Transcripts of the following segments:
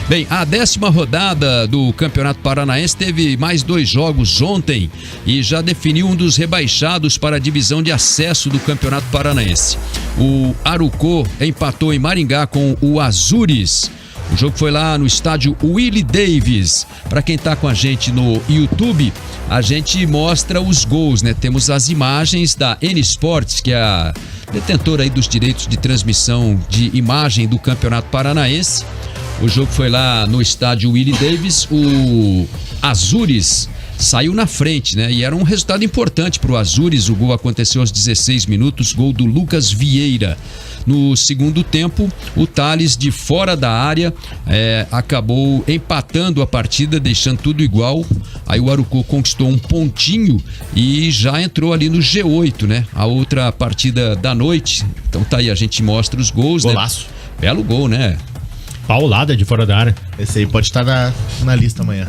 Bem, a 10ª rodada do Campeonato Paranaense teve mais 2 jogos ontem e já definiu um dos rebaixados para a divisão de acesso do Campeonato Paranaense. O Arucó empatou em Maringá com o Azures. O jogo foi lá no estádio Willie Davis. Para quem está com a gente no YouTube, a gente mostra os gols, né? Temos as imagens da N Sports, que é a detentora aí dos direitos de transmissão de imagem do Campeonato Paranaense. O jogo foi lá no estádio Willie Davis. O Azures saiu na frente, né? E era um resultado importante para o Azures. O gol aconteceu aos 16 minutos, gol do Lucas Vieira. No segundo tempo, o Thales, de fora da área, acabou empatando a partida, deixando tudo igual. Aí o Arucó conquistou um pontinho e já entrou ali no G8, né? A outra partida da noite. Então tá aí, a gente mostra os gols. Golaço. Né? Belo gol, né? Paulada de fora da área. Esse aí pode estar na lista amanhã.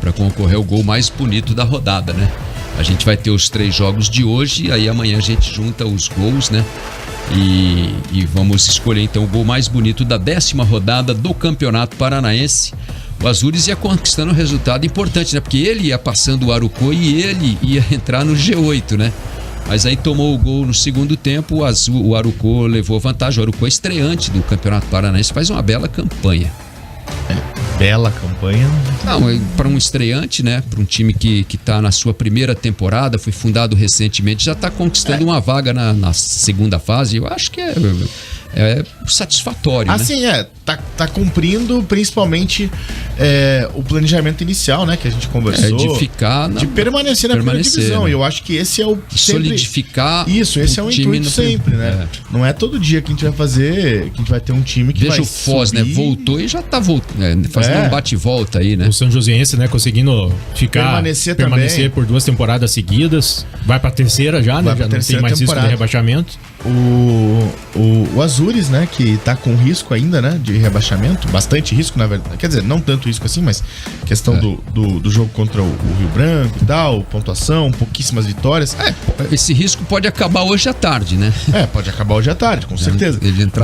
Para concorrer ao gol mais bonito da rodada, né? A gente vai ter os 3 jogos de hoje, aí amanhã a gente junta os gols, né? E vamos escolher então o gol mais bonito da 10ª rodada do Campeonato Paranaense. O Azures ia conquistando um resultado importante, né? Porque ele ia passando o Arucó e ele ia entrar no G8, né? Mas aí tomou o gol no segundo tempo, o Arucó levou vantagem. O Arucó, estreante do Campeonato Paranaense, faz uma bela campanha. Bela campanha? Não, para um estreante, né? Para um time que está na sua primeira temporada, foi fundado recentemente, já está conquistando uma vaga na segunda fase. Eu acho que é satisfatório, né? Assim, tá cumprindo principalmente o planejamento inicial, né? Que a gente conversou. De permanecer na primeira divisão. Né? E eu acho que esse é o... solidificar. Isso, esse é o intuito sempre, né? Não é todo dia que a gente vai fazer, que a gente vai ter um time que vai Veja o Foz, subir. né? Voltou e já tá fazendo um bate-volta aí, né? O São Joséense, né? Conseguindo permanecer por 2 temporadas seguidas. Vai pra terceira já, né? Já não tem mais risco de rebaixamento. O Azures, né, que tá com risco ainda, né, de rebaixamento, bastante risco, na verdade, quer dizer, não tanto risco assim, mas questão do jogo contra o Rio Branco e tal, pontuação, pouquíssimas vitórias. Esse risco pode acabar hoje à tarde, né? Pode acabar hoje à tarde, com certeza.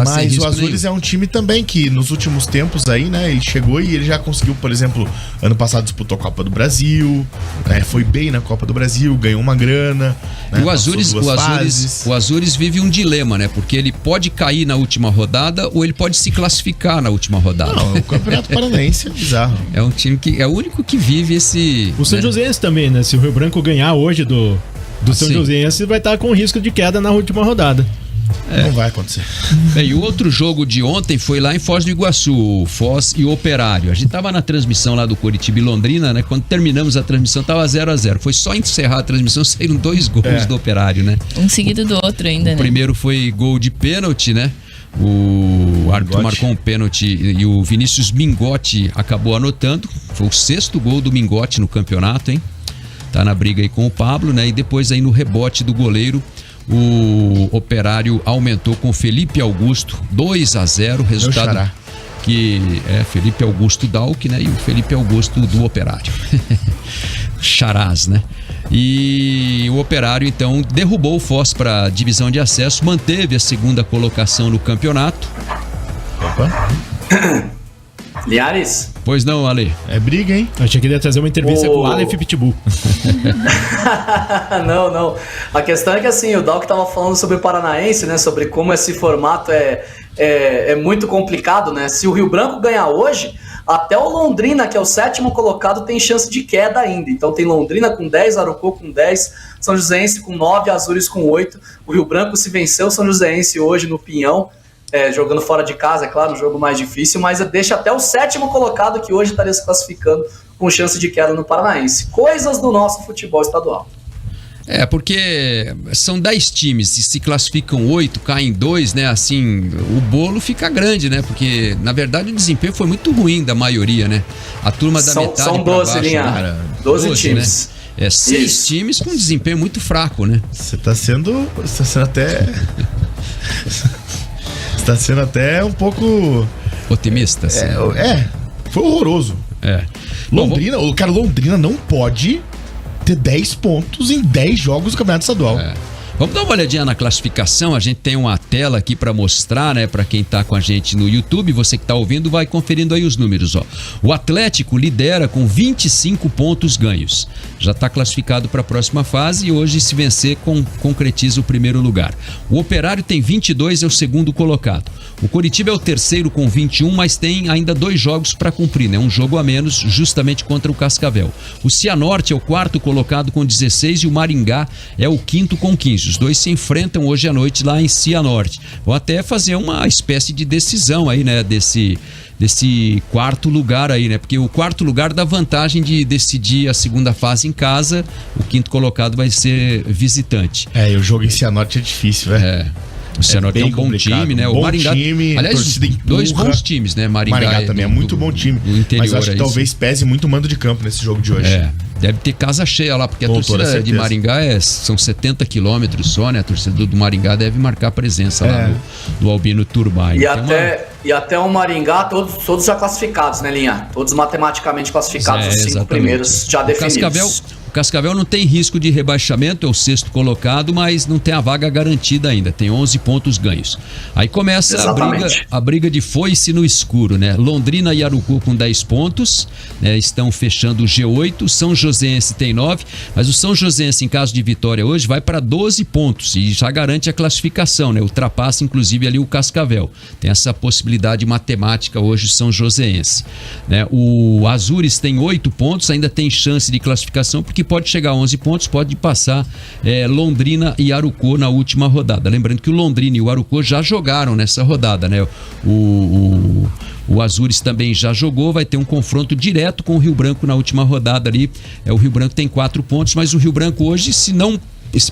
Mas o Azures é um time também que nos últimos tempos aí, né, ele chegou e ele já conseguiu, por exemplo, ano passado disputou a Copa do Brasil, né, foi bem na Copa do Brasil, ganhou uma grana, né, o Azures vive um dilema, né? Porque ele pode cair na última rodada ou ele pode se classificar na última rodada. Não, o Campeonato Paranaense é bizarro. É um time que é o único que vive esse... O São Joséense também, né? Se o Rio Branco ganhar hoje do São Joséense, vai estar com risco de queda na última rodada. Não vai acontecer. Bem, o outro jogo de ontem foi lá em Foz do Iguaçu, Foz e Operário. A gente tava na transmissão lá do Coritiba e Londrina, né? Quando terminamos a transmissão tava 0-0. Foi só encerrar a transmissão, saíram 2 gols do Operário, né? Um seguido do outro ainda, né? O primeiro foi gol de pênalti, né? O árbitro marcou um pênalti e o Vinícius Mingotti acabou anotando. Foi o 6º gol do Mingotti no campeonato, hein? Tá na briga aí com o Pablo, né? E depois aí no rebote do goleiro, o Operário aumentou com Felipe Augusto, 2-0, resultado que é Felipe Augusto Dalk, né? E o Felipe Augusto do Operário. Charás, né? E o Operário, então, derrubou o Foz para a divisão de acesso, manteve a 2ª colocação no campeonato. Opa! Linhares? Pois não, Ale? É briga, hein? Achei que ele ia trazer uma entrevista com o Aleph Pitbull. Não. A questão é que assim, o Dalk tava falando sobre o Paranaense, né? Sobre como esse formato é muito complicado, né? Se o Rio Branco ganhar hoje, até o Londrina, que é o 7º colocado, tem chance de queda ainda. Então tem Londrina com 10, Arucó com 10, São Joséense com 9, Azures com 8. O Rio Branco, se venceu o São Joséense hoje no Pinhão, jogando fora de casa, é claro, um jogo mais difícil, mas deixa até o 7º colocado, que hoje estaria se classificando, com chance de queda no Paranaense. Coisas do nosso futebol estadual. Porque são 10 times, se classificam 8, caem 2, né? Assim, o bolo fica grande, né? Porque, na verdade, o desempenho foi muito ruim da maioria, né? A turma da metade são 12, pra baixo, né? 12 times. Né? 6 times com desempenho muito fraco, né? Você tá sendo até... Tá sendo até um pouco otimista, assim. Foi horroroso. Londrina, Londrina não pode ter 10 pontos em 10 jogos do Campeonato Estadual. Vamos dar uma olhadinha na classificação. A gente tem uma tela aqui para mostrar, né, para quem tá com a gente no YouTube. Você que tá ouvindo vai conferindo aí os números, ó. O Atlético lidera com 25 pontos ganhos. Já está classificado para a próxima fase e hoje, se vencer, concretiza o primeiro lugar. O Operário tem 22, é o segundo colocado. O Coritiba é o terceiro com 21, mas tem ainda 2 jogos para cumprir, né? Um jogo a menos, justamente contra o Cascavel. O Cianorte é o quarto colocado com 16 e o Maringá é o quinto com 15. Os dois se enfrentam hoje à noite lá em Cianorte. Vão até fazer uma espécie de decisão aí, né? Desse quarto lugar aí, né? Porque o quarto lugar dá vantagem de decidir a segunda fase em casa, o quinto colocado vai ser visitante. E o jogo em Cianorte é difícil, velho. O Cianorte é um bom time, né? O Maringá, time, aliás, 2 bons times, né? Maringá também é muito bom time. Mas acho que talvez pese muito o mando de campo nesse jogo de hoje. Deve ter casa cheia lá, porque a torcida de Maringá são 70 quilômetros só, né? A torcida do Maringá deve marcar presença lá no Albino Turbay. E até o Maringá, todos já classificados, né, Linha? Todos matematicamente classificados, os 5 primeiros já definidos. O Cascavel não tem risco de rebaixamento, é o sexto colocado, mas não tem a vaga garantida ainda, tem 11 pontos ganhos. Aí começa a briga de foice no escuro, né? Londrina e Arucu com 10 pontos, né? Estão fechando o G8, São Joséense tem 9, mas o São Joséense, em caso de vitória hoje, vai para 12 pontos e já garante a classificação, né? Ultrapassa inclusive ali o Cascavel. Tem essa possibilidade matemática hoje o São Joséense, né? O Azures tem 8 pontos, ainda tem chance de classificação, porque pode chegar a 11 pontos, pode passar Londrina e Arucu na última rodada. Lembrando que o Londrina e o Arucu já jogaram nessa rodada, né? O Azures também já jogou, vai ter um confronto direto com o Rio Branco na última rodada ali. O Rio Branco tem 4 pontos, mas o Rio Branco hoje, se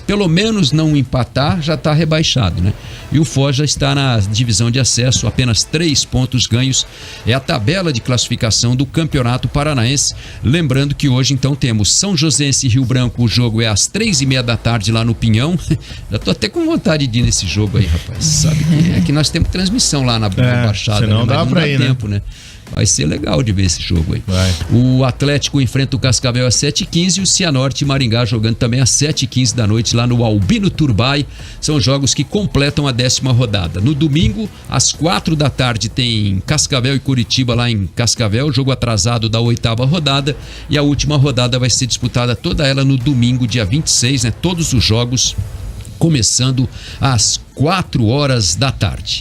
pelo menos não empatar, já está rebaixado, né? E o Foz já está na divisão de acesso, apenas 3 pontos ganhos. É a tabela de classificação do Campeonato Paranaense. Lembrando que hoje, então, temos São Joséense e Rio Branco. O jogo é às 3h30 da tarde lá no Pinhão. Já tô até com vontade de ir nesse jogo aí, rapaz. Sabe que nós temos transmissão lá na Baixada, senão né? Mas não dá tempo, né? Vai ser legal de ver esse jogo aí. O Atlético enfrenta o Cascavel às 7h15 e o Cianorte e Maringá jogando também às 7h15 da noite lá no Albino Turbay. São jogos que completam a 10ª rodada. No domingo, às 4 da tarde, tem Cascavel e Curitiba lá em Cascavel, jogo atrasado da 8ª rodada. E a última rodada vai ser disputada toda ela no domingo, dia 26, né? Todos os jogos começando às 4 horas da tarde.